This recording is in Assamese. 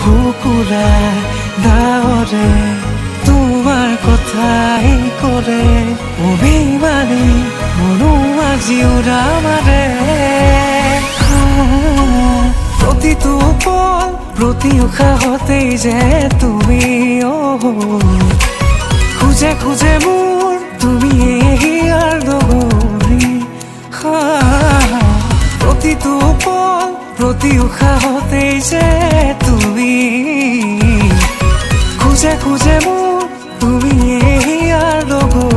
কুকুৰা ডাৱৰে তোমাৰ কথাই কৰে অভিমানী মনো আজি উৰা মাৰে প্ৰতিটো পল প্ৰতি উশাহতেই যে তুমি খুজে খুজে মোৰ তুমি হিয়াৰ লগৰী প্ৰতিটো পল প্ৰতি উশাহতেই যে তুমি খুজে খুজে মোৰ তুমি হিয়াৰ লগৰী